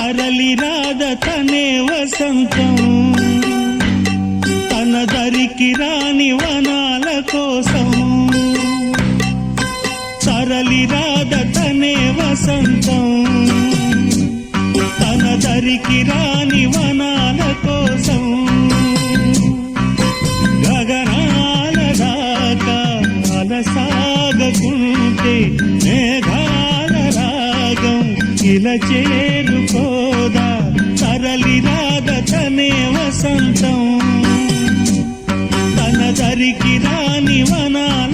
తరలి రాద తనే వసంతం తన దరికి రాని వనాల కోసం తరలి రాద తనే వసంతం తన దరికి రాని వనాల కోసం గగనాల దాకా అలసాగకుంటే మేఘాల రాగం ఇలా చేరుకోదా తరలి రాద తనే వసంతం తన దరికి రాని వనాల